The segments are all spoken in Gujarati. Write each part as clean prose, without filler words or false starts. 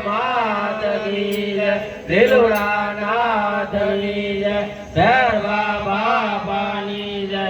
માત કી જય દિલુડા નાથ કી જય ભૈરવા બાપાની જય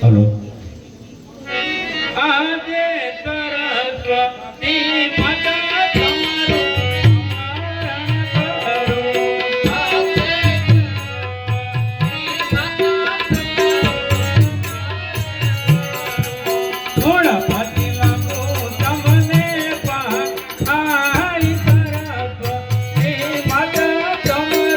હલો આજે સરસ્વતી માતા તમારું થોડા પાછી લાગો તમને પાઈ સરસ્વતી માતા તમારું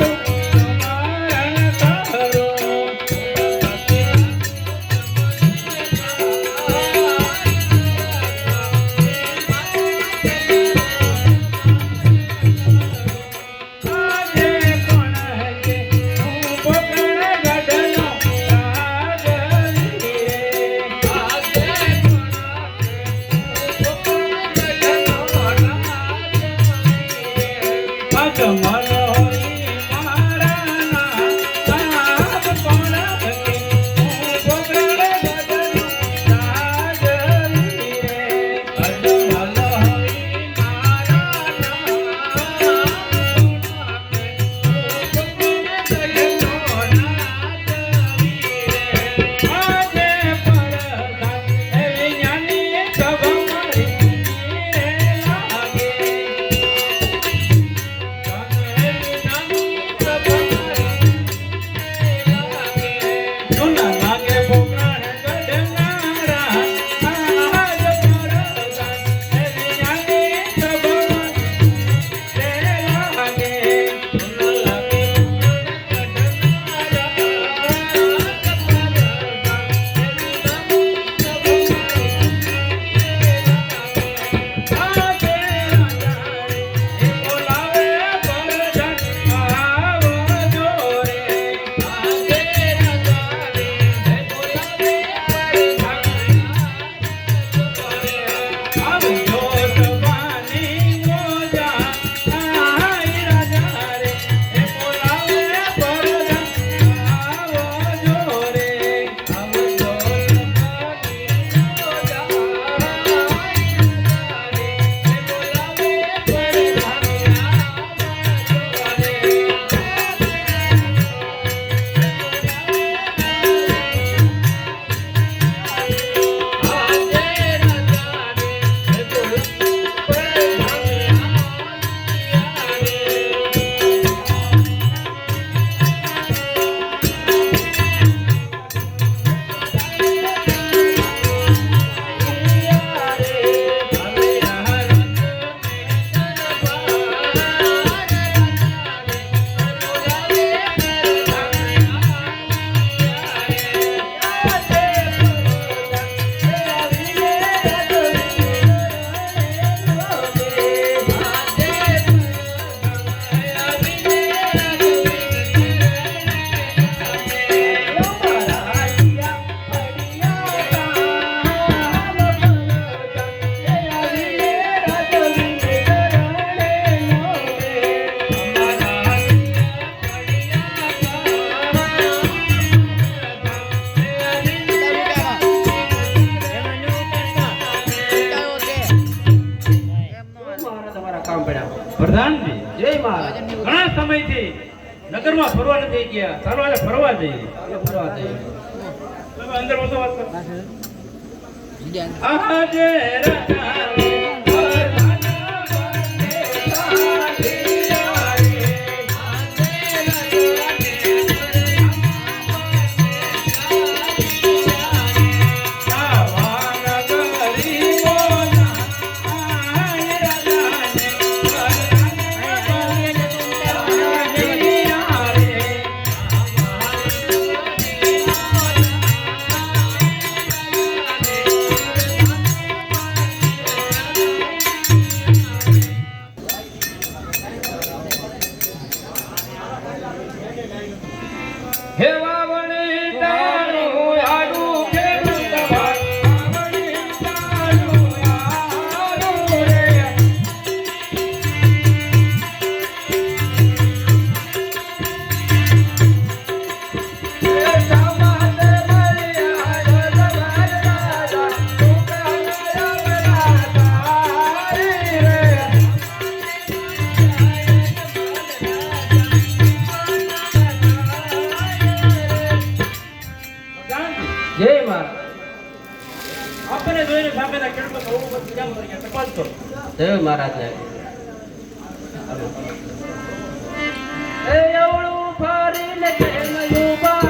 પ્રધાનજી જય મહારાજ ઘણા સમયથી નગરમાં ફરવા નથી ગયા ચાલો આજે ફરવા જઈએ તમે અંદર બધો વાત કરો આજે જોઈને સામેના ખેડૂતો બહુ બધું કામ કરી ગયા તપાસ કરો. જય મહારાજને. એ એવડું ફરીને કેમ યુવા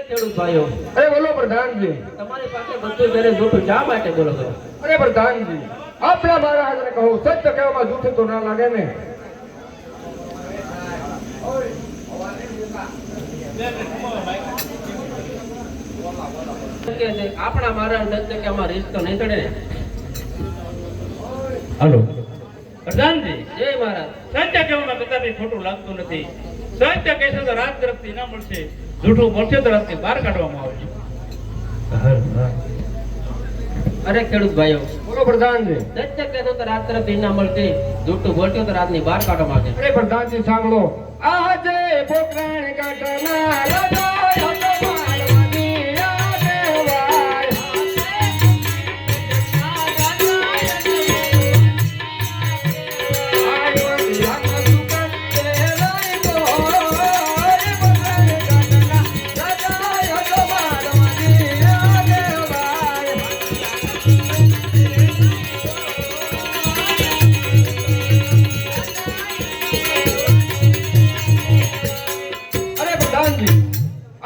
ખેડૂત ભાઈ અરે બોલો પ્રધાનજી. તમારી પાસે બધું ઘરે જૂઠું શા માટે બોલો છો? અરે પ્રધાનજી, આપણા મહારાજને કહું સત્ય કહેવામાં જૂઠું તો ના લાગે ને. આપણા મહારાજ સત્ય કે અમારો રિશ્તો નહીં ચડે ને. હાલો પ્રધાનજી, જય મહારાજ. સત્ય કહેવામાં કદાપી ખોટું લાગતું નથી. સત્ય કહેશે તો રાત તરફથી ના મળશે, જૂઠું મળશે તો રાતથી બહાર કાઢવામાં આવશે. અરે ખેડૂત ભાઈઓ, બોલો પ્રધાનજી. સત્ય કહેતો તો રાત તરફથી ના મળતી, જૂઠું બોલતો તો રાતની બહાર કાઢવામાં આવશે. અરે પ્રધાનજી સાંભળો. આજે પોકરણ કાઢના લગાયો તો મારવાની આગેવાય.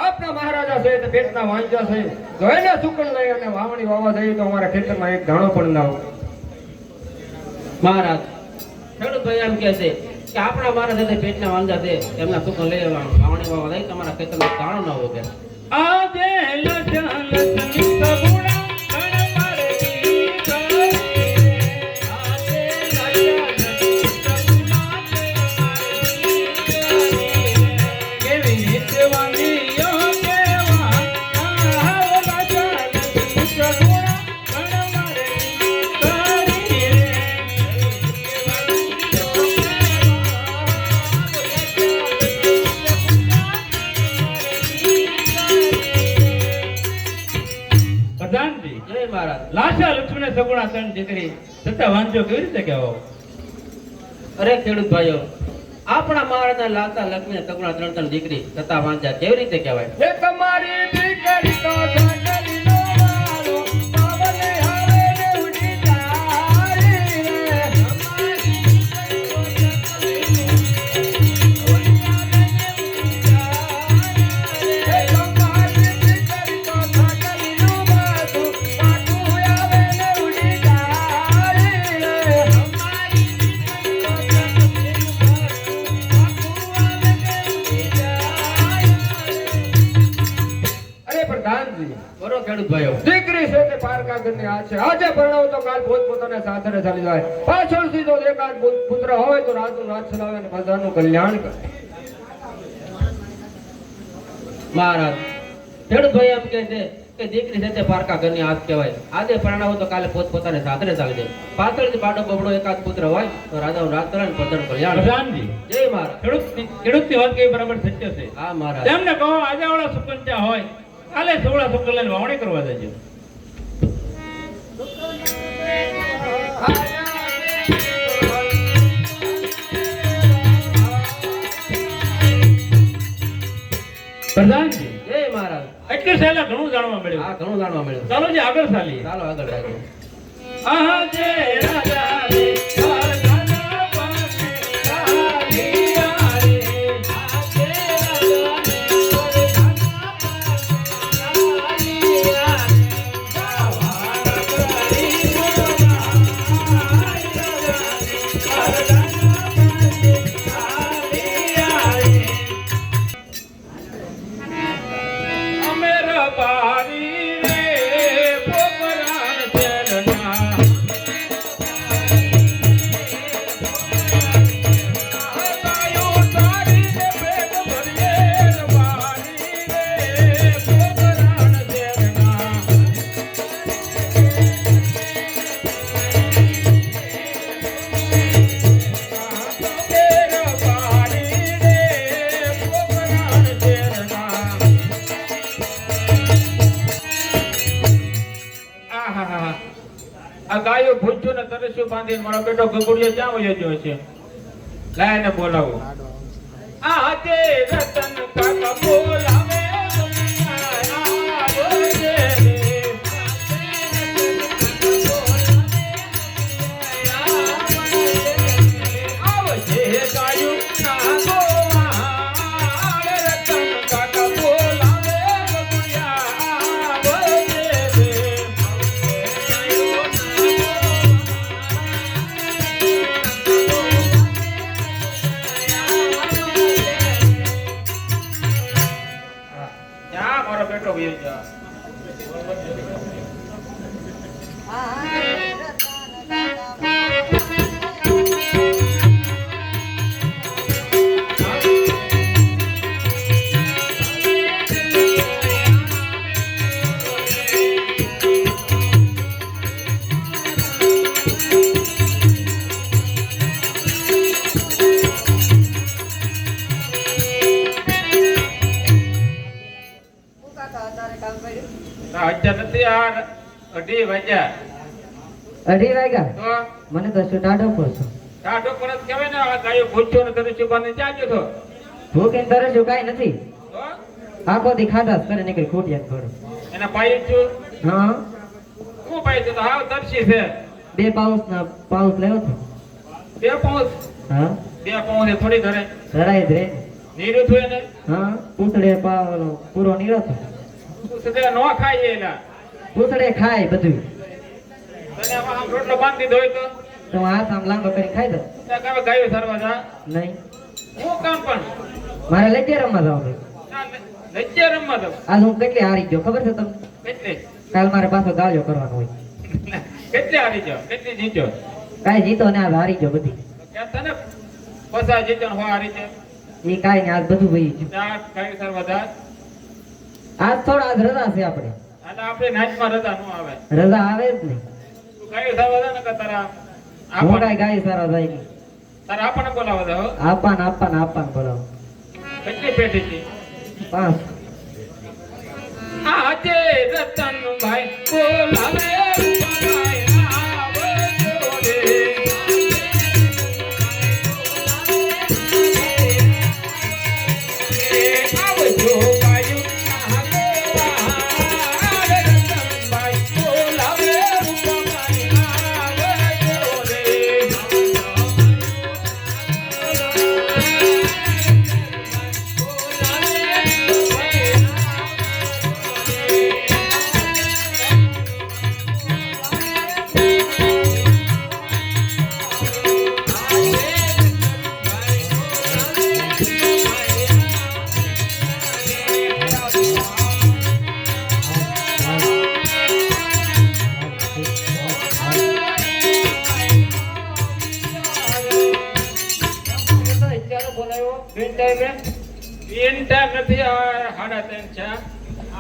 આપના મહારાજા છે તે પેટના વાંચા છે, જો એને સુકણ લઈ અને વાવણી વાવા દઈએ તો અમારા ખેતરમાં એક દાણો પણ ના હોય. મહારાજ, ખેડૂત ભાઈ એમ કહે છે કે આપણા મહારાજ છે પેટના વાંધા છે, એમના સુખ લઈ વાવણી વાવા દઈ તમારા ખેતરમાં દાણો ના હોય. આજે લસણ લસણી સગુણા લાશા લક્ષ્મણ સગુણા ત્રણ દીકરી છતાં વાંચો કેવી રીતે કહેવાઓ? અરે ખેડૂત ભાઈઓ, આપણા મહારાજના લાતા લક્ષ્મી સગુણા ત્રણ ત્રણ દીકરી છતાં વાંચા કેવી રીતે કહેવાય? એ તમારી દીકરી તો સાગરીનો વાલો, બાબલે હવે ને ઉડી જાય રે. તમારી દીકરી તો સાગરીનો દીકરી છે તે પારકા ઘરની આ છે. આજે પરણાવો તો કાલ પોતપોતાના સાસરે ચાલી જાય. પાછળથી જો એકાદ પુત્ર હોય તો રાતનું રાત ચલાવે અને બધાનું કલ્યાણ કરે. મહારાજ, ખેડૂત ભાઈ એમ કહે છે કે દીકરી છે તે પારકા ઘરની આજ કહેવાય. આજે પરણાવો તો કાલે પોતપોતાના સાસરે ચાલી જાય. પાછળથી બાળો બબડો એકાદ પુત્ર હોય તો રાજાનું રાજ કરે અને પ્રજાનું કલ્યાણ. પ્રધાનજી, જય મહારાજ. ખેડૂતની વાત કેવી બરાબર સત્ય છે. હા મહારાજ. તેમને કહો આજે વાળા સુકન્યા હોય, કાલે સોળા સુકન લઈને વાવણી કરવા દેજો. પ્રધાનજી, જય મહારાજ. એટલું સહેલા ઘણું જાણવા મળ્યું. હા, ઘણું જાણવા મળ્યું. ચાલો જે આગળ ચાલીએ. ચાલો આગળ રાખીએ. આહા જે રાજા રે કારખાના પાસે રાધિયા રે. આજે રાજા રે કારખાના પાસે રાધિયા રે. ગાવાના કરી ગોના રાજા રે કારખાના પાસે રાધિયા રે. બાંધીને મારો બેટો ગગુડિયો ક્યાં વયો ગયો છે લાય એને બોલાવો આજે રતન કાકા બોલાવે બેટો વયો ગયો અત્યારે નથી આ 2:30 વાગ્યા 2:30 વાગ્યા તો મને તો શું ટાઢો પડશો ટાઢો પરત કહેવાય ને આ ગાયો ભૂખ્યો ને તને ચુબાને જાજો તો ભૂખ એમ તરસ્યું કાંઈ નથી તો આખો દી ખાધા જ કરે નીકળી ખોટિયા કરો એના પાઈ છું હા હું પાઈ છું તો હાવ તરસી છે 2 પાઉસ લેવો છો 2 પાઉસ હા 2 પાઉસ થોડી ઘરે ધરાય જ રે નીરું થયું એને હા પૂછડે પાવલો પૂરો નીળો છો સુધે નો ખાય એલા પૂછડે ખાય બધું તને આમ રોટલો બાંધી દોય તો તો હાથ આમ લાંબો કરી ખાઈ દો ત્યાં કાવે ગાયો સરવા જા નહીં હું કામ પણ મારે લઈ રમવા જવાનું લજ્જે રમવા દો આજ હું કેટલી હારી ગયો ખબર છે તમને કેટલી કાલ મારે પાછો ગાળ્યો કરવાનો હોય કેટલી હારી જાવ કેટલી જીત્યો કાંઈ જીતો ને આજ હારી ગયો બધી ક્યાં તને પસા જીત્યો ને હો હારી છે એ કાંઈ ને આજ બધું વહી ગયું ત્યાં ગાયો સરવા જા આજ થોડા આજ રજા છે આપણે અને આપણે નાચમાં રજા નો આવે રજા આવે જ નહીં તું ગાયો સરવા જા ને કે તારા હું આપણને કાંઈ ગાય સારા જાય નહીં તારા આપણને બોલાવા દે હો આપવાન બોલાવો કેટલી પેટી છે 5 આજે રતનભાઈ બોલાવે રૂપાભાઈ આવે જોડે આવજો ગાયું રતનભાઈ બોલાવે રૂપાભાઈ આવે જોડે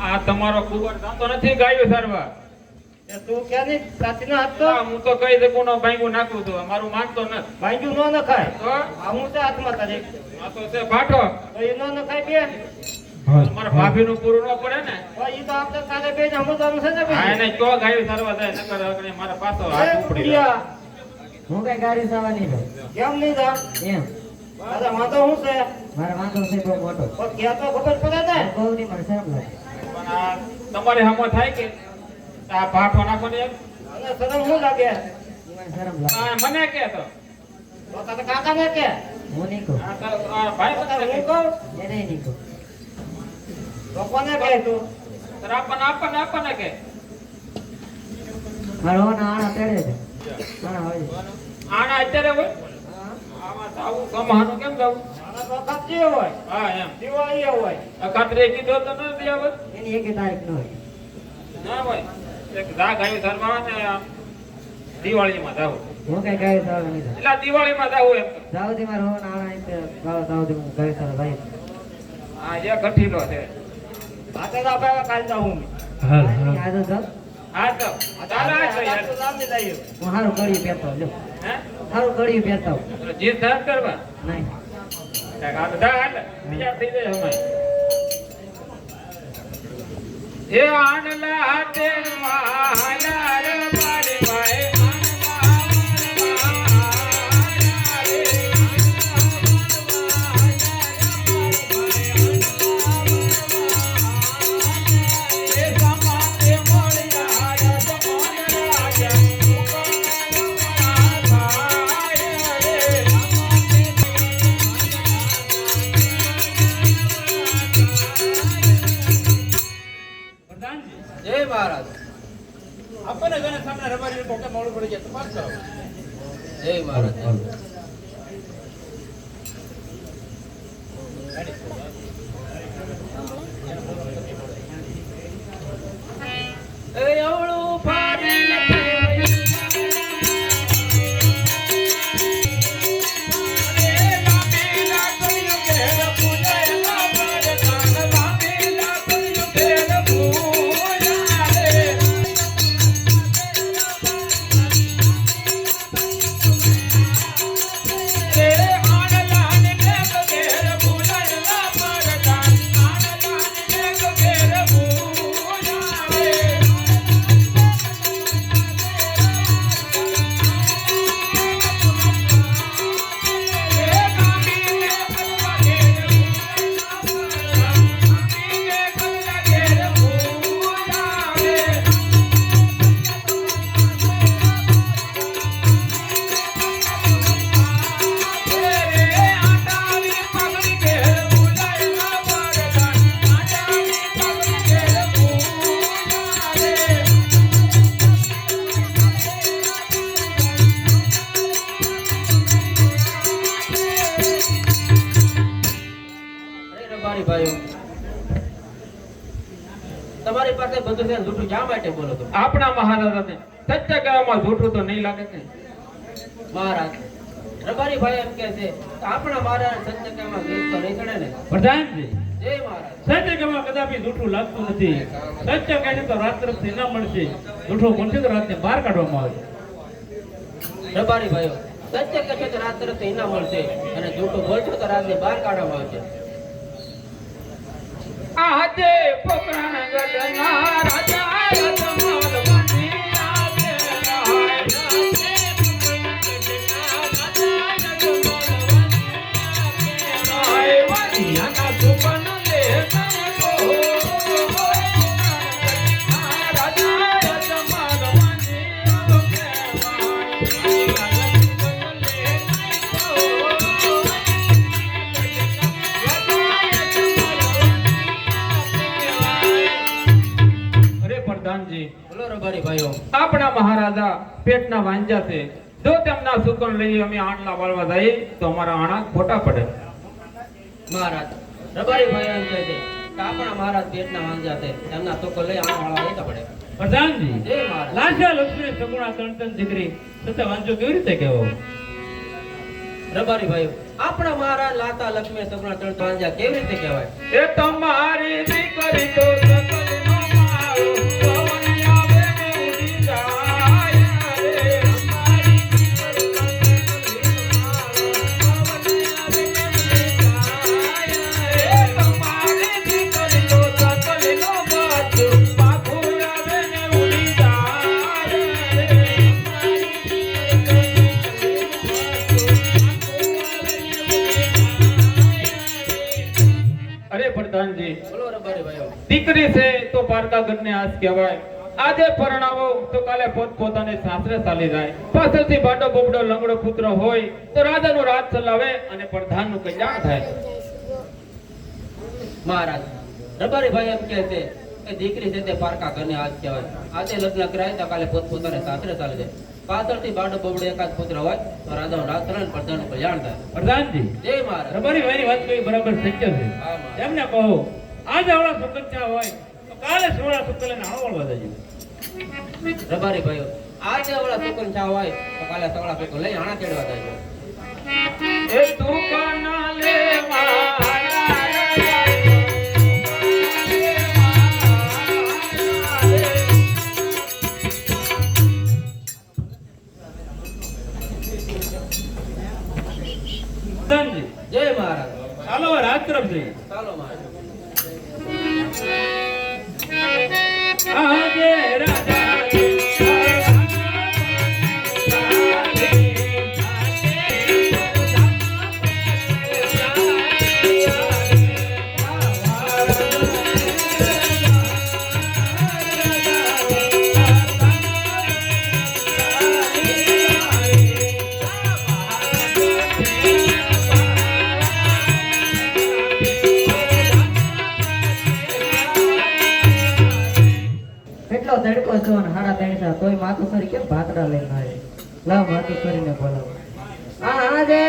આ તમારો કુંવર જાતો નથી ગાયો સારવા તું ક્યાંની સાચીનો હાથ હું તો કઈ દકું નો ભાંગું નાખું છું મારું માનતો નથી ભાંગ્યું નો નખાય તો હું તો હાથમાં તારે આ તો છે પાઠો તો એ નો નખાય બે મારા ભાભી નું પૂરું ન પડે ને તો એ તો આપણે કાલે બે જ સમજવાનું છે ને હા એને કયો ગાયો સારવા જાય નકર અગણે મારા પાછો હાથ ઉપડી જાય. હું કઈ ગાડી સાવા નહીં જાઉં કેમ નહીં જાઉં એમ મારા વાંધો શું છે મારા વાંધો છે બહુ મોટો પણ ક્યાં તો ખબર પડે ને બહુ નહીં મને શરમ લાગે પણ આ તમારે હમો થાય કે આ પાઠો નાખો ને એમ? મને શરમ શું લાગે મને શરમ લાગે આ મને કે તો તો કાકા ને કે હું નહીં કહું આ તારો આ ભાઈ હું મને કે કહું એને નહીં કહું તો કોને કહે તું તારા આપણને કે મારો આણા તેડે છે આણા હોય આના અત્યારે હોય આમાં તો આવું કમાવાનું કેમ જાવું આણા તો કચ્ચી હોય હા એમ દિવાળી હોય અકાત્રે કીધો તો ન દેવ એની એક તારીખ ન હોય ના હોય એક દા ગાયું ધરવા ને આમ દિવાળીમાં જાવ હું કઈ ગાય સાવ નહીં જાઉં એટલે દિવાળીમાં જાવ એમ સાવથી મારો આણા એટલે સાવથી હું ગાય સાવ ભાઈ હા એ ગઠીલો છે આતે તો આપણે કાલ જાઉં આજે જાઉં હા તો ચાલો આ તો યાર હું હારું કડી પહેરતો લો હે હારું કડી પહેરતો તો જીત ધર કરવા નહીં કાક આ દા હાલ બીજા થઈ જાય હમાય એ આનલા હાથે માલા રે મારે ભાઈ આનલા જય મહારાજ એ અવળું ફાડી ભાઈઓ તમારી પાસે બધું છે જૂઠું શા માટે બોલો છો? આપણા મહારાજાને સત્ય કહેવામાં જૂઠું તો નહીં લાગે ને મહારાજ રબારી ભાઈ એમ કહે છે કે આપણા મહારાજ સત્ય કહેવામાં જૂઠ તો નહીં ચડે ને? પ્રધાનજી જય મહારાજ સત્ય કહેવામાં કદાપી જૂઠું લાગતું નથી. સત્ય કહીને તો રાત તરફથી ન મળશે, જૂઠું મળશે તો રાતને બહાર કાઢવામાં આવશે. રબારી ભાઈઓ સત્ય કહેશે તો રાત તરફથી ઇનામ મળશે અને જૂઠું બોલશો તો રાતને બહાર કાઢવામાં આવશે. આજે પોકરાના ગઢના રાજા રતમાલ બની આવેલા હાય આજે પોકરાના ગઢના રાજા રતમાલ બની આવેલા હાય વાણિયાના સુપન લે તને રાજા રતમાલ બની પ્રધાનજી બોલો રબારી ભાઈઓ આપણા મહારાજા પેટના વાંજા છે. જો તેમના સુકન લઈ અમે આંટલા વાળવા જઈએ તો અમારા આણા ખોટા પડે. મહારાજ રબારી ભાઈઓ એમ કહે છે કે આપણા મહારાજ પેટના વાંજા છે એમના ટોકો લઈ આવા વાળા લેતા પડે. પ્રધાનજી જય મહારાજ લાશા લક્ષ્મી સગુણા ત્રણ દીકરી છતાં વાંચો કેવી રીતે કહેવો? રબારી ભાઈઓ આપણા મહારાજ લાતા લક્ષ્મી સગુણા ત્રણ વાંજા કેવી રીતે કહેવાય? એ તમારી દીકરી તો સકલનો માળો પવન આવે ને ઉડી જાય રે. અમારી દીકરી તો સકલનો માળો પવન આવે ને ઉડી જાય રે. તમારી દીકરી તો સકલનો માળો પાખું આવે ને ઉડી જાય રે. અરે પ્રધાનજી બોલો રબારી ભાઈઓ દીકરી છે તો પારકા ઘરને આસ કહેવાય. આજે પરણાવો તો કાલે પોતાને સાસરે ચાલી જાય. પાછળથી ભાડો બોબડો લંગડો પુત્ર હોય તો રાજાનું રાજ ચલાવે અને પ્રધાનનું કલ્યાણ થાય. મહારાજ રબારી ભાઈ એમ કહે છે કે દીકરી છે તે પારકા ઘરની આજ કહેવાય. આજે લગ્ન કરાય તો કાલે પોતાને સાસરે ચાલી જાય. પાછળથી બાડો બોબડો એકાદ પુત્ર હોય તો રાજાનું રાજ ચલાવે અને પ્રધાનનું કલ્યાણ થાય. પ્રધાનજી જય મહારાજ રબારી ભાઈની વાત કરી બરાબર સત્ય છે. હા મહારાજ એમને કહો આજે આવડા સુકન્યા હોય તો કાલે સોળા સુકલે નાણો વાળવા જજો. રબારી ભાઈઓ આજે ઓલા સુકન ચા હોય તો કાલે સવળા પેકો લઈ આણા તેડવા જાય. એ દુકાના લે પ્રધાનજી જય મહારાજ ચાલો હવે રાત તરફ જઈએ. ચાલો મહારાજ આજે રાજા કેટલો તડકો છો ને હાડા ત્રણસા તોય માથું ફરી કેમ ભાતડા લઈને આવે? લાવ વાતો કરીને બોલાવો આજે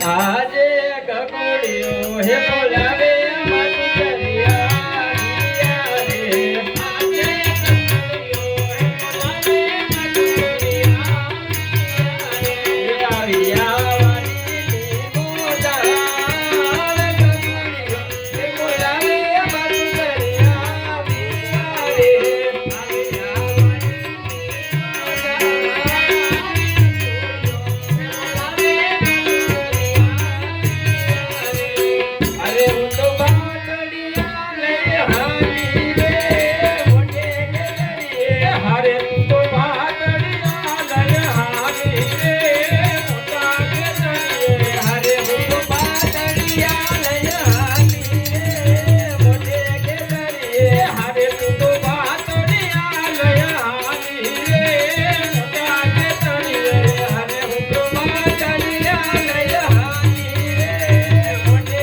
આજે ગગોડિયો હે બોલાવે મારું ચરિયા રે આજે ગગોડિયો હે બોલાવે મારું ચરિયા રે આવિયા વાલી મોજા ગગોડિયો હે બોલાવે મારું ચરિયા રે આવિયા અરે હું તો બાટડિયા લઈ હારી રે મોટે ગેરીએ હારે તું તો બાટડિયા લઈ હારી રે મોટા ગેરીએ હારે હું તો બાટડિયા લઈ હારી રે મોટે ગેરીએ હારે તું તો બાટડિયા લઈ હારી રે મોટા ગેરીએ હારે હું તો બાટડિયા લઈ હારી રે મોટે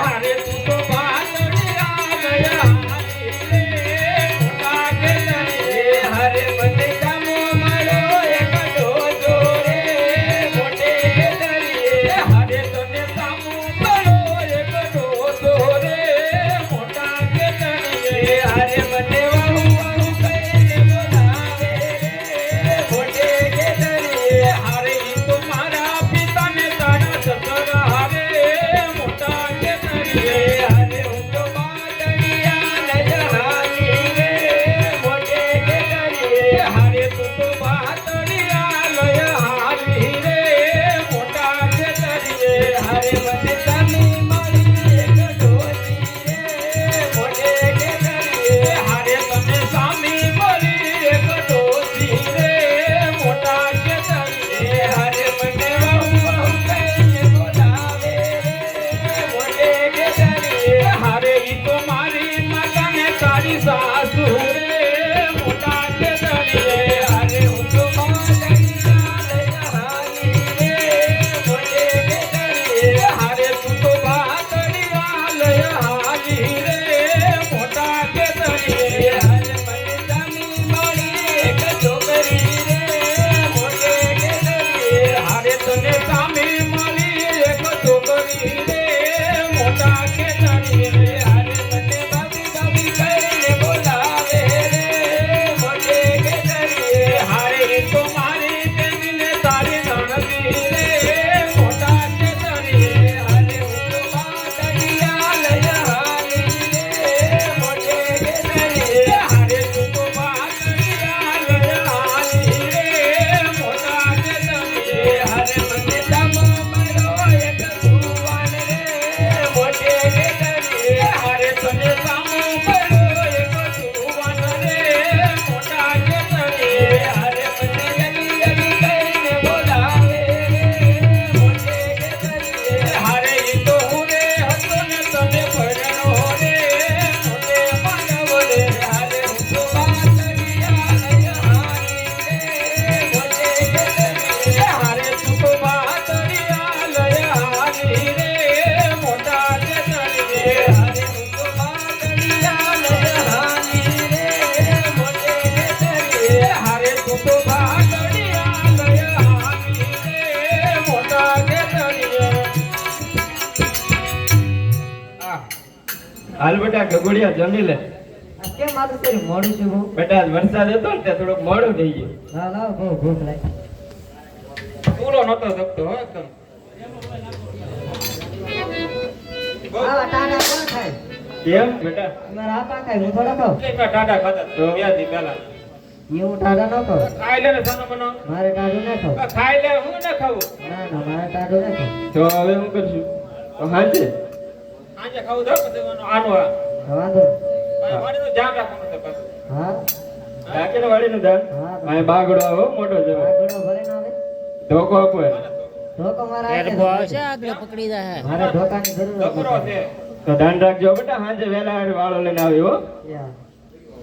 હારે તું તો બાટડિયા ગયા હારી રે મોટા ગેલરી હારે મને જામો મારો એક ડોજો રે મોટે ગેલરી હારે તને જામો મારો એક ડોજો રે મોટા ગેલરી હારે મને વાહુ વાહુ કહીને બોલાવે રે મોટે ગેલરી હારે ઈ તો મારા પિતાને તારા સસર હારે મોટા ગેલરી હારે હું તો બાટડિયા લઈ હારી રે મોટે ગેલરી હારે તું તો બાટડિયા લઈ હારી રે મોટા ગેલરી હારે મને તાની મારી એક ડોલી રે મોટે ગેલરી હારે તને સામી મારી એક ડોલી રે મોટા ગેલરી હારે મને વાહુ વાહુ કહીને બોલાવે રે મોટે ગેલરી હારે ઈ તો મારી માતાને તારી સાસુ રે મોટા ગેલરી હારે હું તો બાટડિયા લઈ હારી રે મોટે ગેલરી હારે તું તો બાટડિયા લઈ હારી રે મોટા ગેલરી હારે મને જામી મારી એક છોકરી રે મોટે ગેલરી હારે તને સામી મારી એક છોકરી રે મોટા ગેલરી હારે મને બાબી બાબી કહીને બોલાવે રે મોટે ગેલરી હારે ઈ તો મારી બેનને તારી નણંદી રે મોટા ગેલરી હારે હું તો બાટડિયા લઈ હારી રે મોટે ગેલરી હારે તું તો બાટડિયા લઈ હારી રે મોટા ગેલરી હારે મને જામો મારો એક સુવાન રે મોટે ગેલરી હારે તને જામો મારો એક સુવાન રે મોટા ગેલરી હારે મને ગલી ગલી કહીને બોલાવે રે મોટે ગેલરી હારે ઈ તો હું રે હતો ને તને પરણો રે મોટે માનવ રે હારે હું તો બાટડિયા લઈ હારી રે મોટે ગેલરી હારે તું તો બાટડિયા લઈ હારી રે મોટા ગેલરી હારે હું તો બાટડિયા લઈ હારી રે મોટે ગેલરી હારે તું તો બાટડિયા લઈ હારી રે મોટા ગેલરી હાલ બેટા ગગોડિયા જમી લે કેમ આટલું તારી મોડું છે બહુ બેટા આજ વરસાદ હતો ને તે થોડુંક મોડું થઈ ગયું ના ના બહુ ભૂખ લાગી પૂરો નતો શકતો હો એકદમ આવા ટાટા કોણ ખાય કેમ બેટા મારા આપા ખાય હું થોડો ખાઉં એટલી ટાટા ખાતા તો વ્યાધી પહેલા એવું ટાઢો ન ખાવ ખાઈ લે ને સાનો મનો મારે ટાઢું ન ખાવ ખાઈ લે હું ન ખાવું ના ના મારે ટાઢું ન ખાવ તો હવે હું કરશું તો હાજે આજે ખાવું દો પછી આનો આ વાંધો વાડીનું ધ્યાન રાખવાનું છે પાછું હા રાખીને વાળીનું દાન હા અહીં બાગડો આવ્યો મોટો જવા આગળ ભરે ના આવે ધોકો આપો એને. ધોકો મારા હાથે મારે ધોકાની જરૂર ગભરો નથી. છે તો ધ્યાન રાખજો બેટા હાજે વહેલા હારે વાળો લઈને આવી હો યા.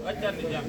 અત્યારની જેમ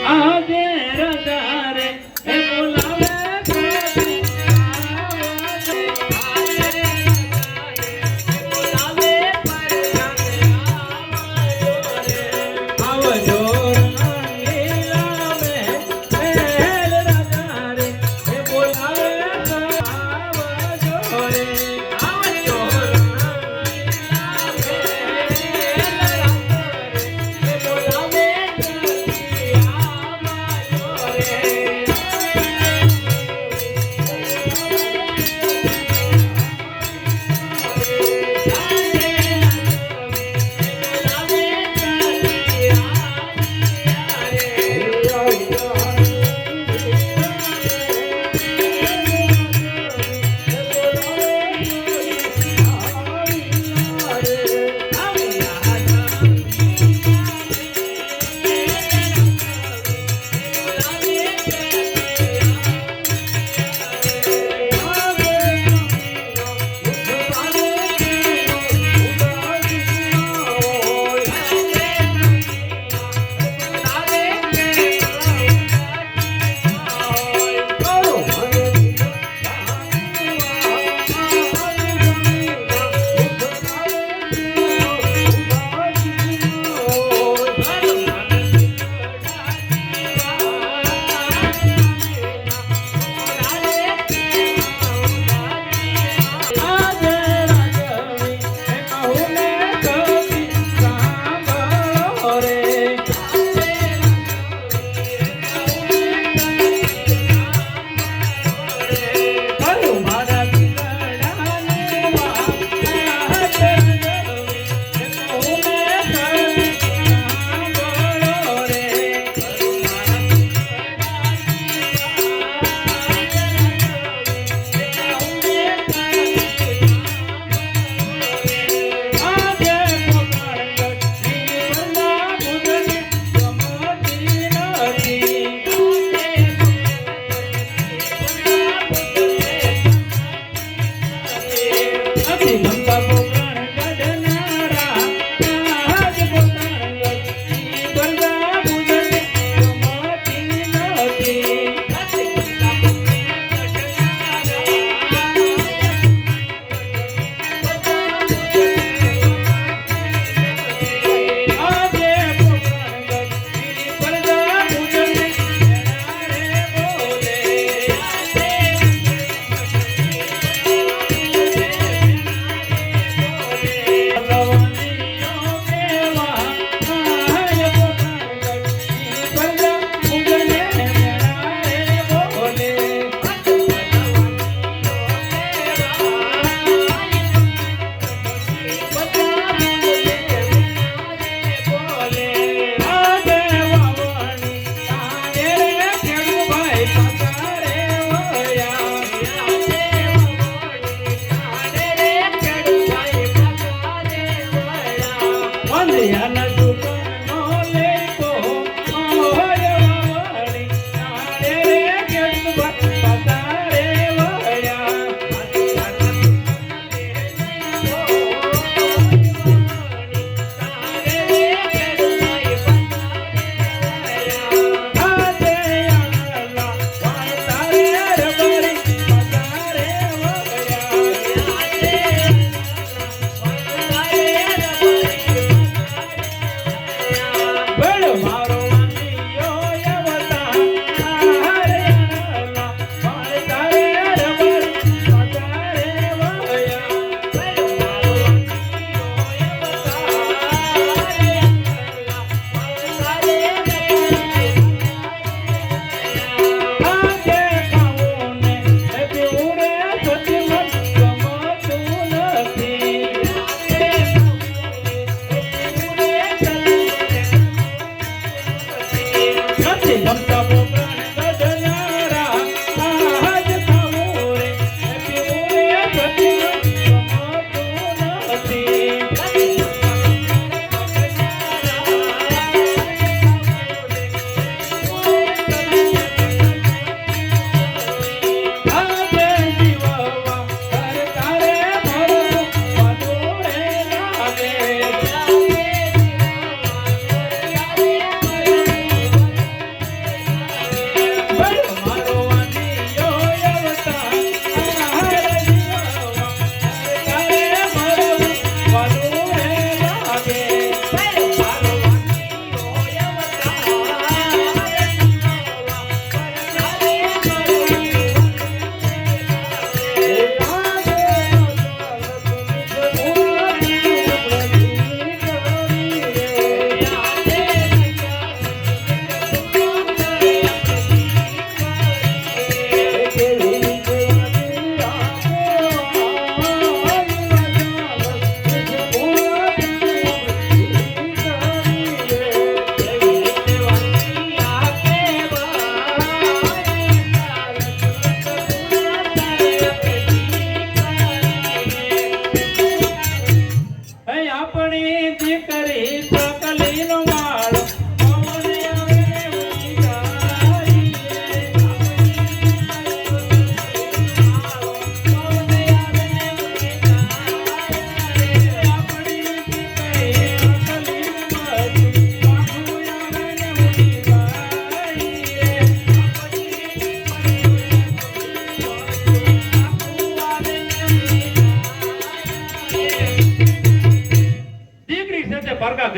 આજે રજારે એ બોલાવે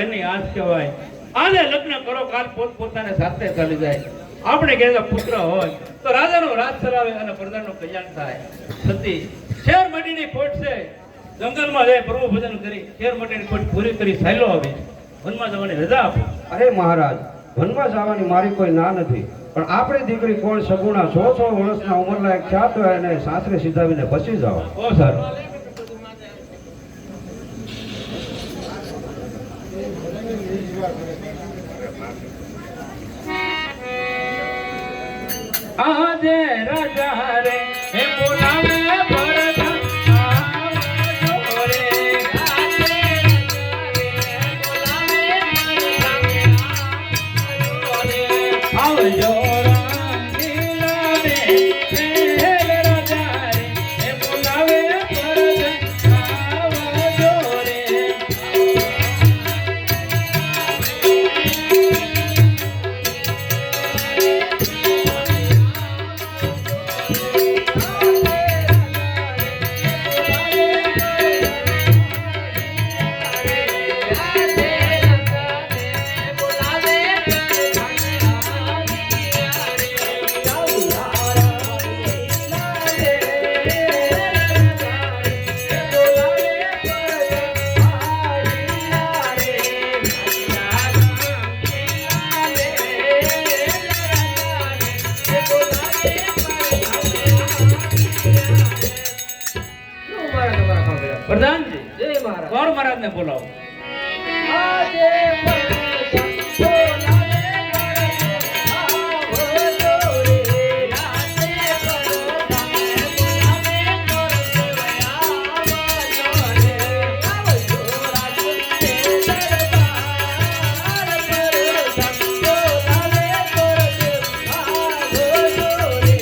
ઘરની આસ કહેવાય. આજે લગ્ન કરો, કાલ પોતપોતાને સાથે ચાલી જાય. આપણે ઘેર પુત્ર હોય તો રાજાનો રાજ ચલાવે અને પ્રજાનું કલ્યાણ થાય. સતી શેર મટીની ખોટ છે, જંગલમાં જાય પ્રભુ ભજન કરી શેર મટીની ખોટ પૂરી કરી સાયલો આવે, વનમાં જવાની રજા આપો. અરે મહારાજ, વનમાં જવાની મારી કોઈ ના નથી, પણ આપણી દીકરી કોણ સગુણા 100 વર્ષના ઉંમરલાયક થયા તો એને સાસરે સીધાવીને બચી જાઓ. ઓ સારું. આજે રાજા રે હે બોલાવે ભરત આવજો રે. આજે રાજા રે બોલાવે ભરત આવજો રાણીલા રે. હે રાજા રે હે બોલાવે ભરત આવજો રે. પ્રધાનજી, જય મહારાજ. ગોર મહારાજને બોલાવો. આજે ભરત બોલાવે ભરત આવજો રે. આજે ભરત બોલાવે ભરત આવજો રે. આવજો રાજે દરબાર ભરત બોલાવે ભરત આવજો રે.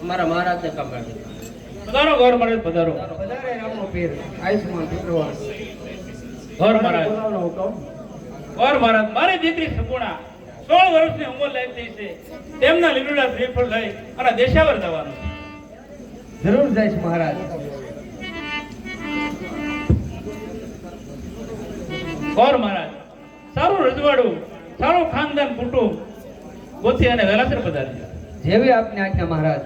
અમારા મહારાજને કાપડ. પધારો ગોર મહારાજ, પધારો. વધારે રામનો પીર, આયુષ્માન શુક્રવાર. ગોર મહારાજ, બોલાવવાનો હુકમ. ગોર મહારાજ, મારી દીકરી સગુણા 16 વર્ષની ઉંમર લાયક થઈ છે. તેમના લીલુડા શ્રીફળ લઈ અને દેશાવર જવાનું છે. જરૂર જઈશ મહારાજ. ગોર મહારાજ, સારું રજવાડું, સારું ખાનદાન કુટુંબ ગોતી અને વેલાસર પધારી. જેવી આપની આજ્ઞા મહારાજ.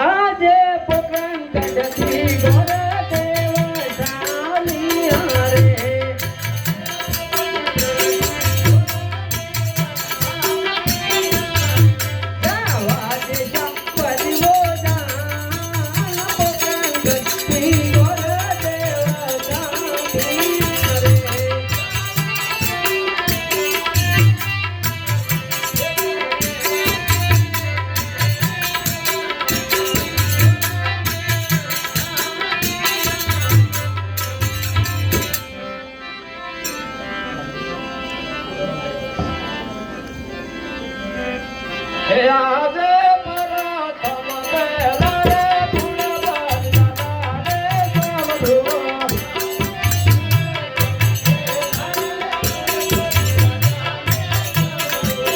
આજે પકડ કડતી ગોર દેવ સાલિયા રે. આજે પ્રથમ પહેલા રે ફૂલબાજ દાદા રે સાંભળો.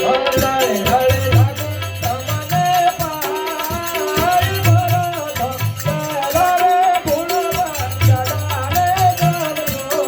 હળે હળે લાગુ તમને પાય ભરત પહેલા રે ફૂલબાજ દાદા રે સાંભળો.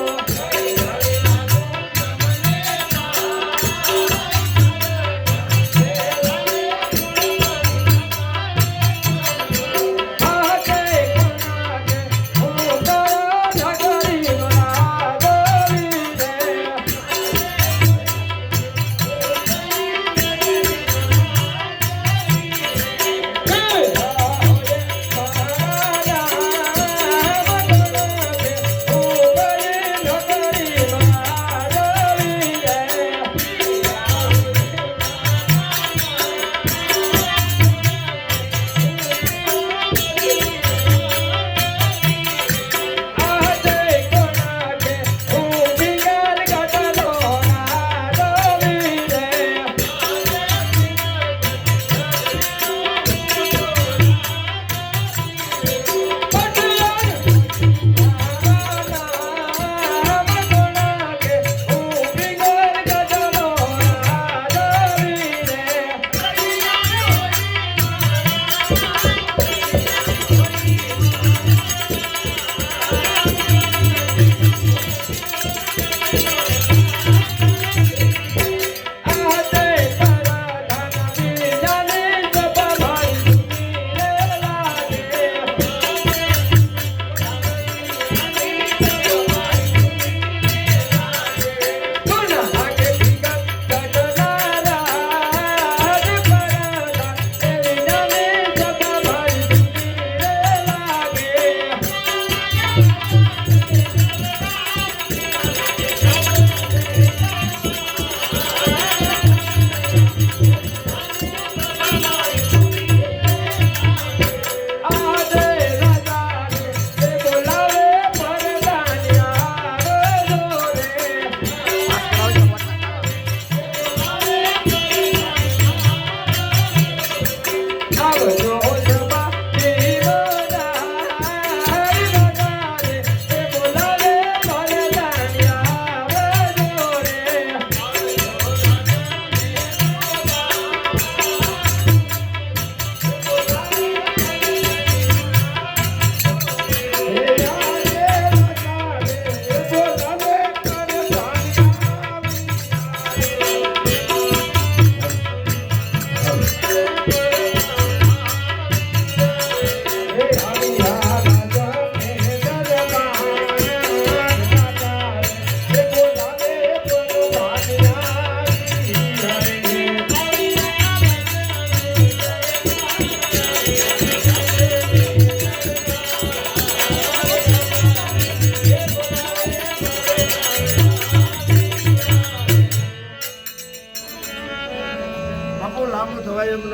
બાપુ લાંબુ થવાય એમ ન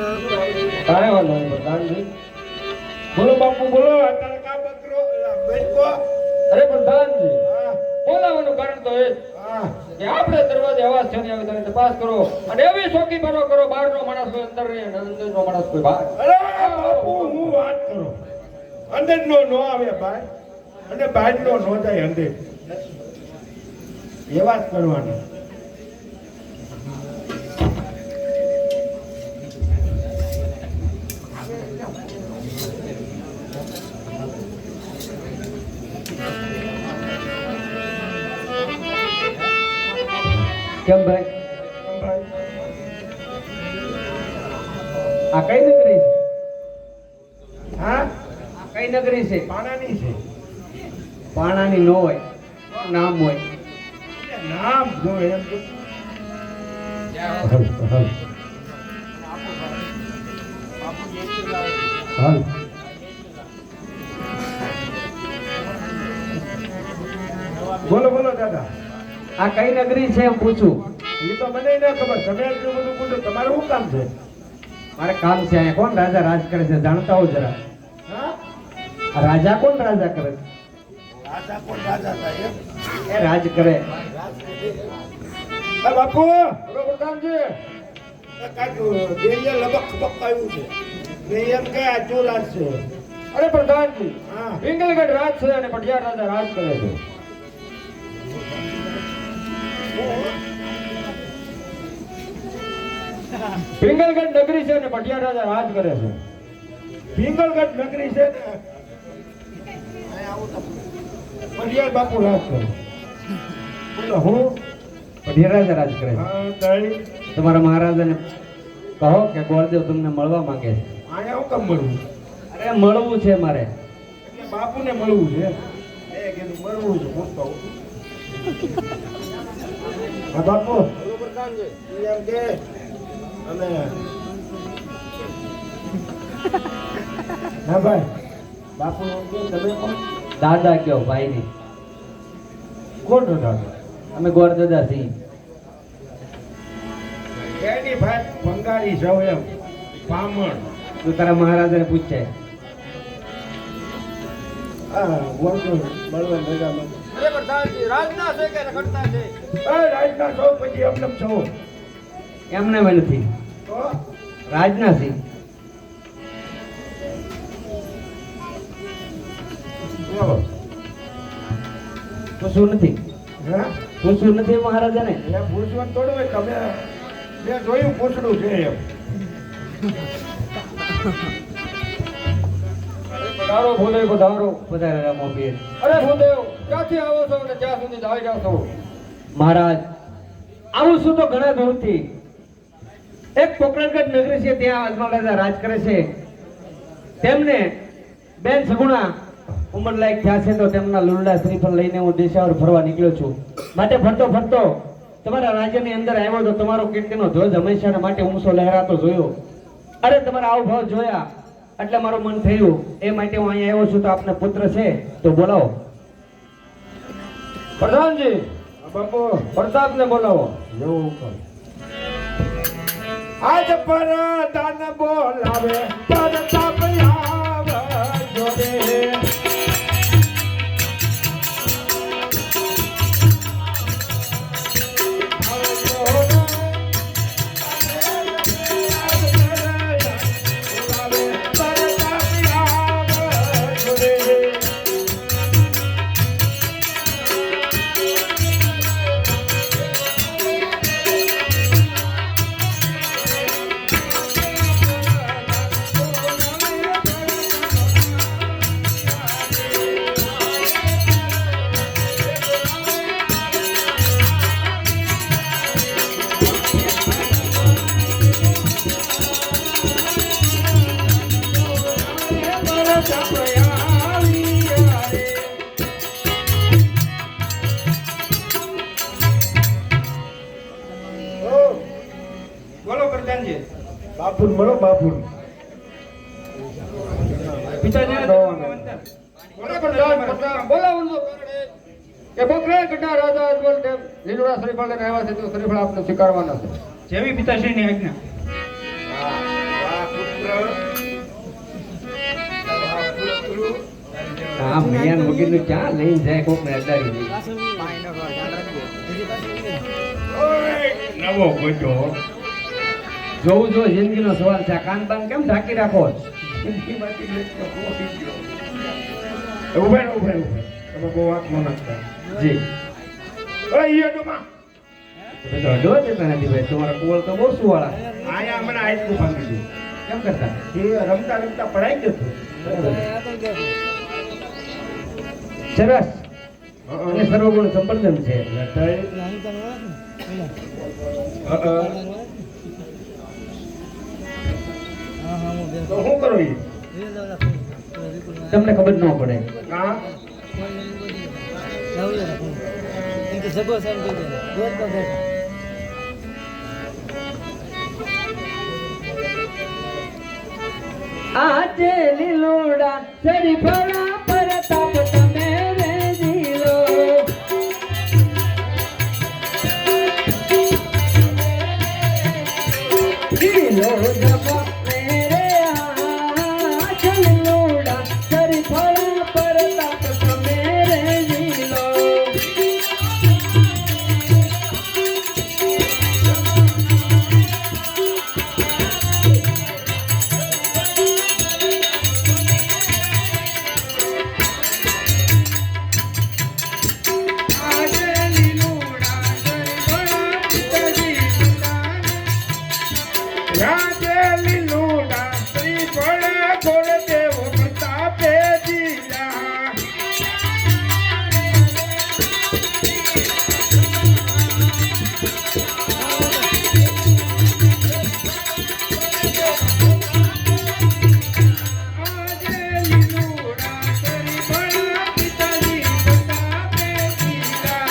કાંઈ વાંધો નહીં પ્રધાનજી. બોલો બાપુ બોલો અત્યારે કા બકરો બેઠકો અરે પ્રધાનજી, હા બોલાવાનું કારણ તો એ જ હા કે આપણે દરવાજે અવાજ છે ને આવી તપાસ કરો અને એવી ચોકી કરો બહારનો માણસ કોઈ અંદર રહે અને અંદરનો માણસ કોઈ બહાર. અરે બાપુ હું વાત કરું અંદરનો નો આવે ભાઈ અને બહારનો નો જાય અંદર એ વાત કરવાની કેમ ભાઈ? આ કઈ નગરી છે? હા આ કઈ નગરી છે? પાણાની છે પાણાની નો હોય, નામ હોય. નામ જો એમ તો હાલ બોલો બોલો દાદા આ કઈ નગરી છે એમ પૂછું. એ તો મને ન ખબર તમે એટલું બધું પૂછો તમારું શું કામ છે મારે કામ છે. અહીંયા કોણ રાજા રાજ કરે છે જાણતા હો જરા. હા આ રાજા કોણ રાજા કરે છે? રાજા કોણ રાજા થાય એમ એ રાજ કરે. હા બાપુ બોલો પ્રધાનજી. કાંઈક દેવીએ લબક ખબક આવ્યું છે ને એમ કે આ ચોરાજ છે અરે પ્રધાનજી, હા પિંગલગઢ રાજ છે અને પટિયાર રાજા રાજ કરે છે. પિંગલગઢ નગરી છે અને પટિયાર રાજા રાજ કરે છે. પિંગલગઢ નગરી છે ને પડિયાર બાપુ રાજ કરે બોલો હું પટિયાર રાજા રાજ કરે છે. હા તાળી તમારા મહારાજાને કહો કે ગોળદેવ તમને મળવા માંગે છે. આયા હું કામ મળવું અરે મળવું છે મારે. એટલે બાપુને મળવું છે મેં કીધું મળવું છે પૂછતો હા બાપુ એમ કે અને હા ભાઈ બાપુ એમ કે તમે કોણ દાદા કયો ભાઈ ની. કોણ દાદા અમે ગોળ દાદા છીએ. એની ભાઈ ભંગારી સૌ એમ પામણ તું તારા મહારાજાને પૂછે. હા બોલતો મળવા મજામાં અરે પ્રધાનજી, રાજના છે કે રખડતા છે? એ રાજના સૌ પછી અમલમ સૌ એમને નથી. તો રાજના છીએ. બોલો પૂછવું નથી. હા પૂછવું નથી મહારાજાને. એ પૂછવાનું થોડું હોય તમે મેં જોયું પૂછડું છે એમ પધારો ભૂદેવ, પધારો. પધારે રામોપીર. અરે ભૂદેવ, ક્યાંથી આવો છો અને ક્યાં સુધી આવી જાઓ છો? મહારાજ આવું શું તો ઘણા દૂરથી. એક પોકરણગઢ નગરી છે ત્યાં અજમલ રાજા રાજ કરે છે. તેમને બેન સગુણા ઉંમર લાયક થયા છે તો તેમના લુરડા શ્રીફળ લઈને હું દેશાવર ફરવા નીકળ્યો છું. માટે ફરતો ફરતો તમારા રાજ્યની અંદર આવ્યો તો તમારો કીર્તિનો ધ્વજ હંમેશા માટે ઊંચો લહેરાતો જોયો. અરે તમારા હાવભાવ જોયા એટલે મારું મન થયું એ માટે હું અહીંયા આવ્યો છું. તો આપને પુત્ર છે તો બોલાવો. પ્રધાનજી, બાપુ પ્રતાપને બોલાવો. એવું કર આજ પર દાન બોલાવે પર તાપ આવે જોડે બોલો પ્રધાનજી. બાપુન મળો બાપુન પિતાજીને બોલો પ્રધાન, પ્રતાપ બોલાવો તો કારણ એ કે પોકરણગઢના રાજા અજમલ તેમ લીલુડા શ્રીફળ લઈને આવ્યા છે તો શ્રીફળ આપને સ્વીકારવાના છે. જેવી પિતાશ્રીની આજ્ઞા. આ મિયાન વગેરેનું ક્યાં લઈને જાય કોક ને અડાડી દે. નવો ગોજો જોવું જો જિંદગીનો સવાલ છે. આ કાન બાન કેમ ઢાંકી રાખો? ઉભે તમે બહુ વાત ન નાખતા જી ઓય ઈયો ડોમા તમે તો અડો જ નથી ભાઈ. તમારા કોલ તો બહુ સુવાળા. આયા મને આઈકું ભાંગી દીધું કેમ કરતા? એ રમતા પડાઈ ગયો હતો. સરસ અને સર્વગુણ સંપન્ન છે. તો શું કરો ઈ તમને ખબર ન પડે. હા આજે લીલોડા શરીફળા પરતાપ તમે રે જીલો. જીલો જપા મેરે આજે લીલોડા શરીફળા પરતાપ તમે રે જીલો. રાજે લીલુડા શ્રી ફળ ગોળ દેવ પ્રતાપે જીયા આજે લીલુડા શ્રી ફળ પિતાજી પ્રતાપે જીયા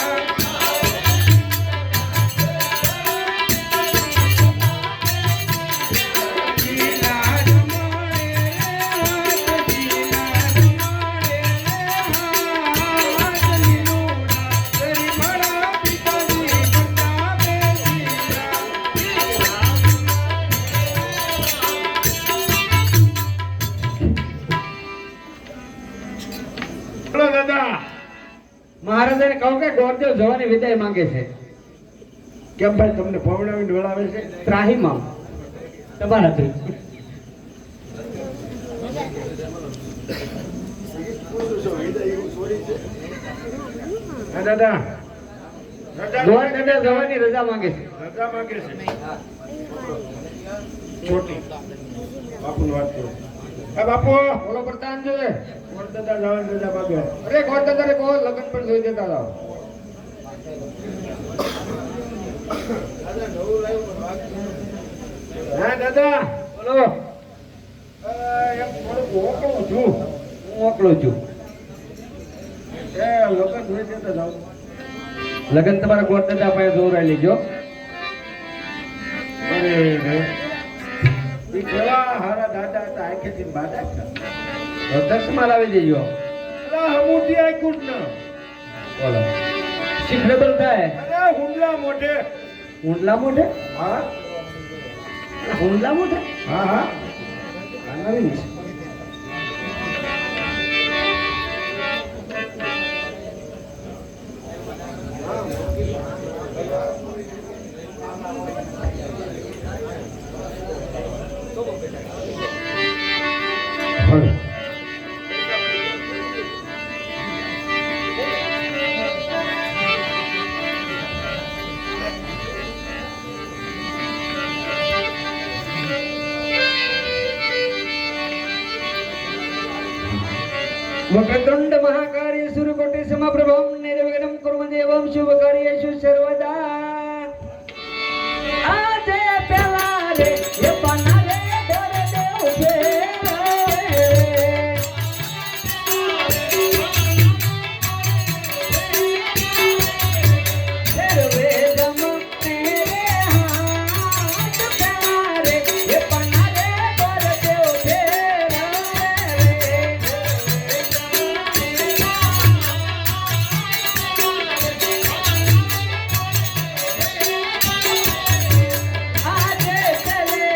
મહારાજાને કહું કે ગોરદેવ જવાની વિદાય માંગે છે. કેમ ભાઈ તમને પવડાવીને વળાવે છે ત્રાહીમાં તમારાથી. હા દાદા ગોરદેવ જવાની રજા માંગે છે. રજા માંગે છે છોટી બાપુની વાત કરો હા બાપુ બોલો પ્રધાન જોવે. દાદા જવાની રજા માંગે અરે ગોરદાદાને કહો લગ્ન પણ જોઈ દેતા જાઓ. હા દાદા બોલો. એમ થોડુંક ઓકળું છું હું ઓકળો છું. એ લગ્ન જોઈ દેતા જાઓ લગ્ન તમારા ગોરદાદા પાસે જોવરાઈ લેજો. અરે રે ઈ કેવા હારા દાદા હતા આખેથી બાદા હતા દસમાં લાવી દેજો. અલા હમુટી આખું જ ન બોલો. શીખરેબલ થાય. અરે હુંડલા મોઢે ઊંડલા મોઢે. હા ઊંડલા મોઢે. હા હા આ નવીન છે. ભલે. વક્રતુંડ મહાકાર્ય સૂર્યકોટિ સમપ્રભમ નિર્વિઘ્નમ કુર્મ દેવમ શુભ કાર્યેષુ સર્વદા. આજે પેલા રે એ પના રે ગોરદેવ સર્વે દમ મેરે હાથ પેલા રે એ પના રે ગોરદેવ આજે ચલે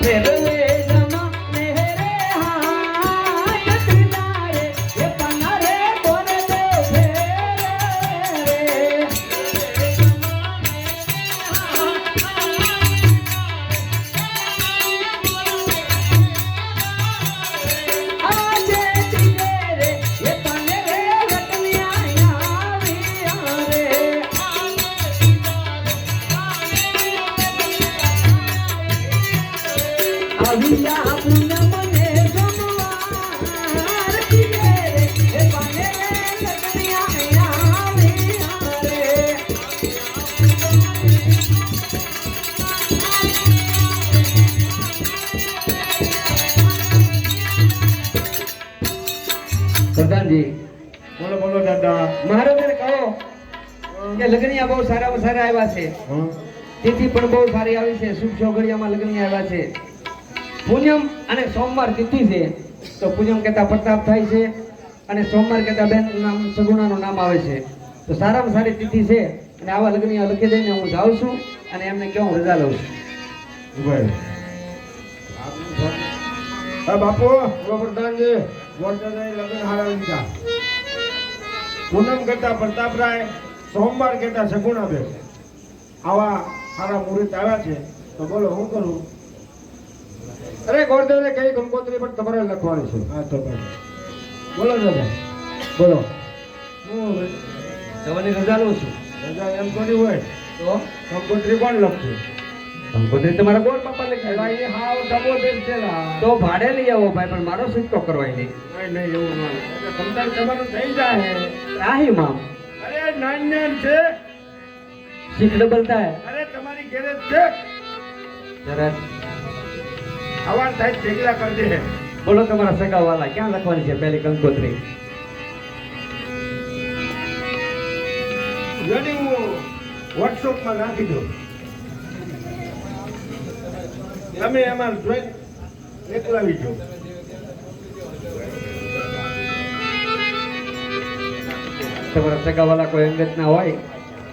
ફેરવે જમાને રે હાથ દિલારે એ પના રે કોને દે ફેરે આજે દિલે રે એ પને રે રતનિયા આવ્યા રે અવિયા પૂનમને જમવાર દિલે રે એ પને રે રતનિયા આવ્યા રે પ્રધાનજી બોલો બોલો દાદા મારો મને કહો કે લગ્નિયા બહુ સારામાં સારા આવ્યા છે હં? તિથિ પણ બહુ સારી આવી છે શુભ ચોઘડિયામાં લગ્નિયા આવ્યા છે પૂનમ અને સોમવાર તિથિ છે તો પૂનમ કહેતા પ્રતાપ થાય છે અને સોમવાર કહેતા બેન નામ સગુણાનું નામ આવે છે તો સારામાં સારી તિથિ છે અને આવા લગ્નિયા લખી દઈને હું જાઉં છું અને એમને કહું હું રજા લઉં છું ભાઈ હા બાપુ બોલો પ્રધાનજી વરદાદાએ લગ્ન હારાવી દીધા પૂનમ કરતા પ્રતાપરાય સોમવાર કરતા સગુણાબેન આવા સારા મુહૂર્ત આવ્યા છે તો બોલો હું કરું અરે ગોરદાદે કઈ કંકોત્રી પણ તમારે લખવાની છે હા તો ભાઈ બોલો દાદા બોલો હું જવાની રજા લઉં છું રજા એમ કરી હોય તો કંકોત્રી કોણ લખશે કંકોત્રી તમારા ગોળ બાપા લખી એલા એ હાવ ડબોદેર છે લા. તો ભાડે લઈ આવો ભાઈ પણ મારો સિક્કો કરવાય નહીં નહીં નહીં એવું ના એટલે સમજાય તમારું થઈ જાય રાહી મામ અરે નાન છે શીખ ડબલ થાય અરે તમારી ગેરેજ છે સરસ આવાજ થાય ઢેકલા કરી દે બોલો તમારા સગા વાલા ક્યાં લખવાની છે પહેલી કંકોત્રી જોની હું વોટ્સઅપમાં નાખી દઉં તમે એમાં જોઈ એકલાવી જો તમારા સગા વાલા કોઈ અંગત ના હોય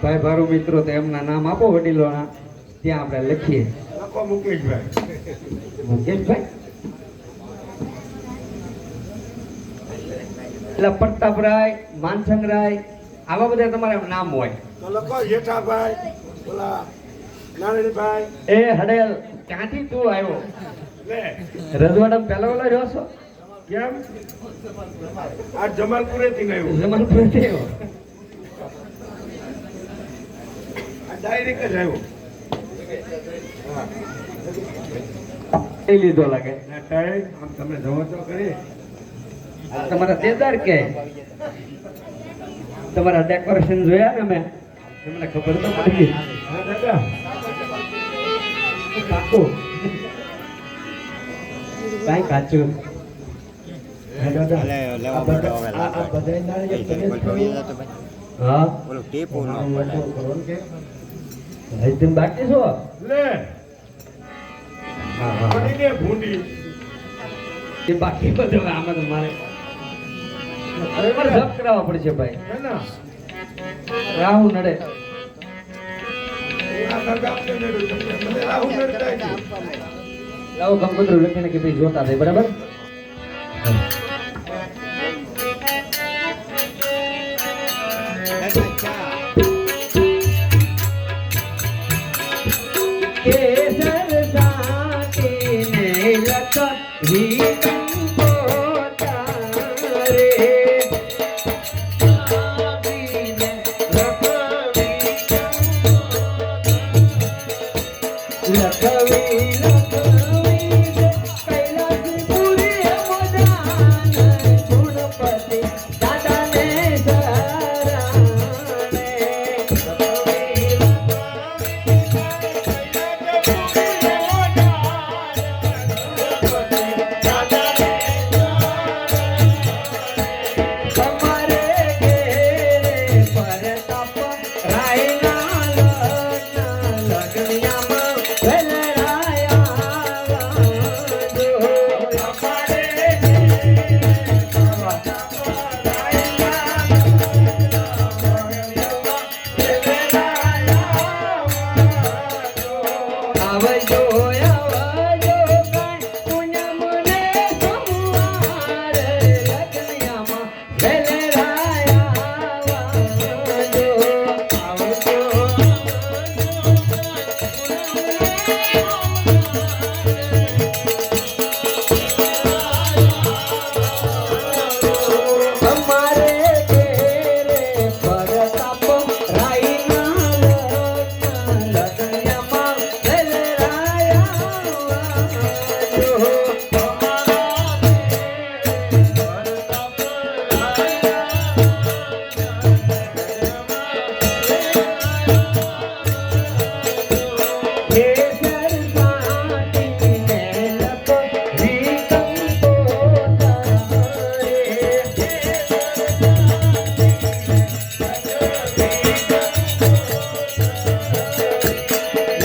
ભાઈ ભારું મિત્રો તો એમના નામ આપો વડીલોના ત્યાં આપણે લખીએ લખો મુકેશભાઈ મુકેશભાઈ એટલે પ્રતાપરાય માનસંગરાય આવા બધા તમારા નામ હોય તો લખો જેઠાભાઈ ઓલા નારાયણભાઈ એ હડેલ ક્યાંથી તું આવ્યો લે રજવાડા પહેલા ઓલા રહ્યો છો કેમ આ જમાલપુરેથી ગયો જમાલપુરથી આવ્યો આ ડાયરેક્ટ જ આવ્યો એ લીધો લાગે ના ટાઈમ આમ તમે જવો તો કરી તમારા દેદાર કે તમારા ડેકોરેશન જોયા ને મેં તમને ખબર તો પડી ગઈ હા દાદા પાકું કાંઈ કાચું હા દાદા લેવા આ બધા- આ બધાય નાળિયેર તમે જ કરો. હા ઓલું ટેપો નો આમ વટો કરો ને કે? હજી તમે બાકી છો લે હા હા પડીને ભૂંડી એ બાકી બધું આમાં તો મારે હવે મારે જપ કરાવવા પડશે ભાઈ હે ના રાહુ નડે આ દાદા આપણે નડ્યું તમને. મને આવું નડતા જ નહીં. લાવો કંકોત્રી લખીને કે ભાઈ જોતા થાય બરાબર કેસર સાટીને લખવી કંકોત્રી આવીને લખવી કૈલાસપુરી મોદાન ગુણપતિ દાદાને તમારે ઘેરે પરતાપ રાયના લગ્નિયામાં વેલરાયા જો અમારે આવજો આવજો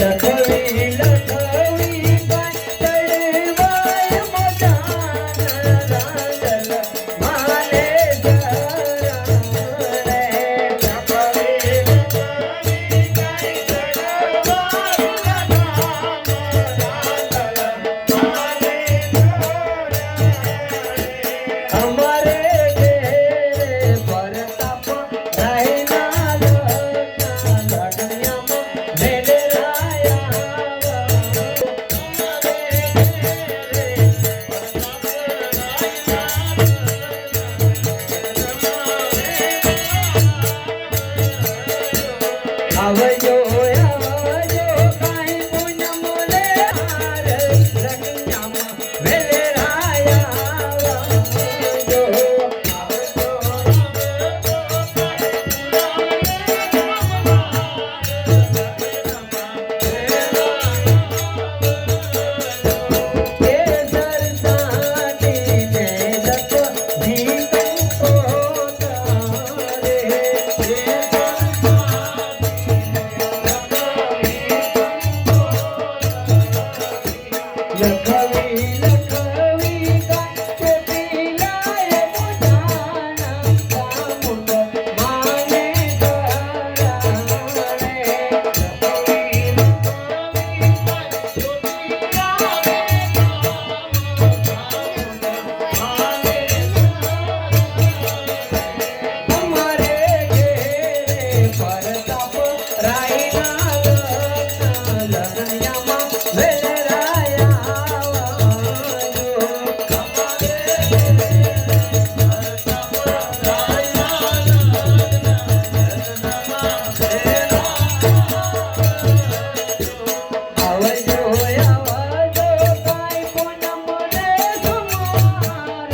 લખવી લખવી ચડવાય મજાના રાંદલ માલે અમારે ઘેરે પરતાપ રાયના લગણિયામાં મેલે આવજો આવજો કાઈ પૂનમ લે હાર લગણિયામાં મેલે લખવી લખવી ચોટી લાય મુજાના કામુંડ માને અમારે ઘેરે પરતાપ રાયના લગણિયામાં વેલે આવજો આવજો કાઈ પૂનમ લે સુમાર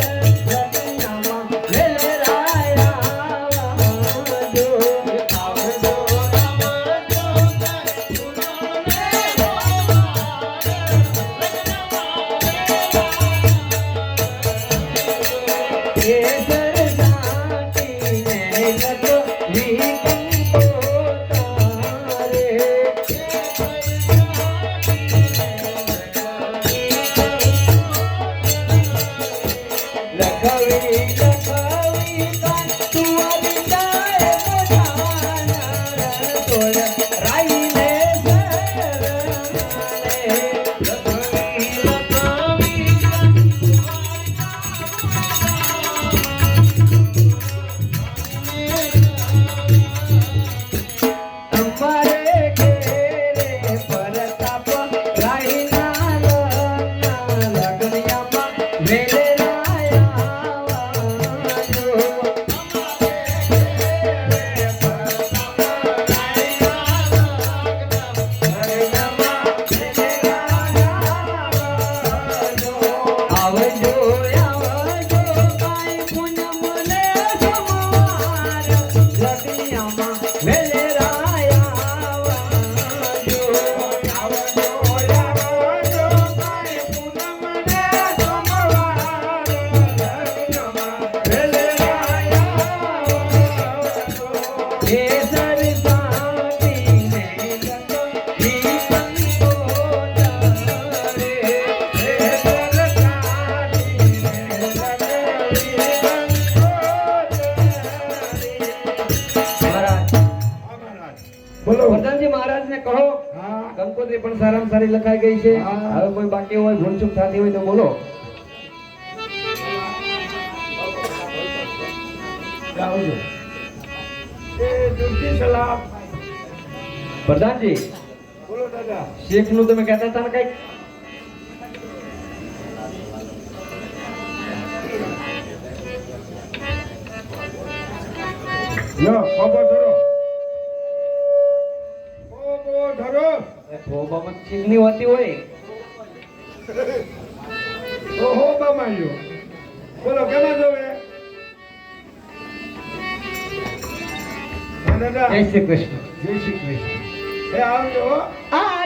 લગણિયામાં વેલે આવજો આવજો કેસર સાટીને લખવી લખવી લખવી તુવારી જાય મોજાના તોડ રાઈને લખવી અમારે ઘેરે પરતાપ રાયના લગણિયામાં વેલે આવજો આવજો કાઈ પૂનમ લે સુમાર લગણિયામાં વેલે કેસર સાટીને લખવી બોલો વરદાનજી મહારાજને કહો હા કંકોત્રી પણ સારામાં સારી લખાઈ ગઈ છે હા. હવે કોઈ બાકી હોય ભૂલચૂક થતી હોય તો બોલો આવજો એ દુર્ગી સલામ પ્રધાનજી બોલો દાદા શેખ નું તમે કહેતા હતા ને કઈક લો ખબર ધરો ખબર ધરો થોબામાં ચીકણી હોતી હોય ઓહો બામાયો બોલો કેમાં જોવે દાદા જય શ્રી કૃષ્ણ જય શ્રી કૃષ્ણ એ આવજો હો. આ